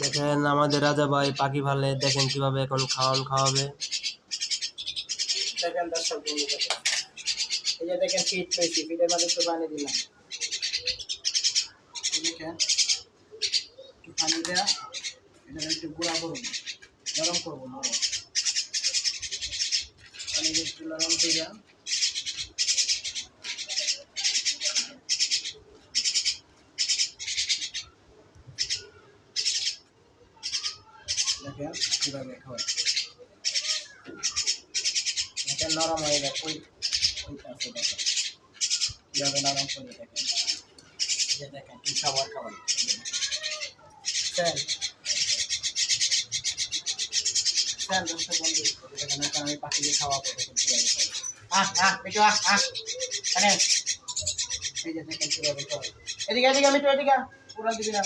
দেখেন আমাদের রাজা ভাই পাখি ভালে, দেখেন কিভাবে এখন খাওয়াবে। দেখেন দর্শক বন্ধু, দেখেন এই যে দেখেন ফিট পেয়েছি, ফিটের মাঝে একটু পানি দিলাম, দেখেন একটু পানি দেওয়া, এটা একটু গুঁড়া করবো, নরম করবো, নরম পানি একটু নরম দিয়ে দেখেন কিভাবে খাওয়াই, দেখেন নরম হয়ে গেছে, আছে দেখেন কিভাবে নরম করে, দেখেন এই যে দেখেন কি খাবার খাওয়াই, দর্শক বন্ধু দেখেন এখন আমি পাখিকে খাওয়াবো, দেখেন কিভাবে খাওয়াই, মিঠু এই যে দেখেন কিভাবে খাওয়াই, এদিকে এদিকে মিঠু, এদিকে পুরা দিবি না।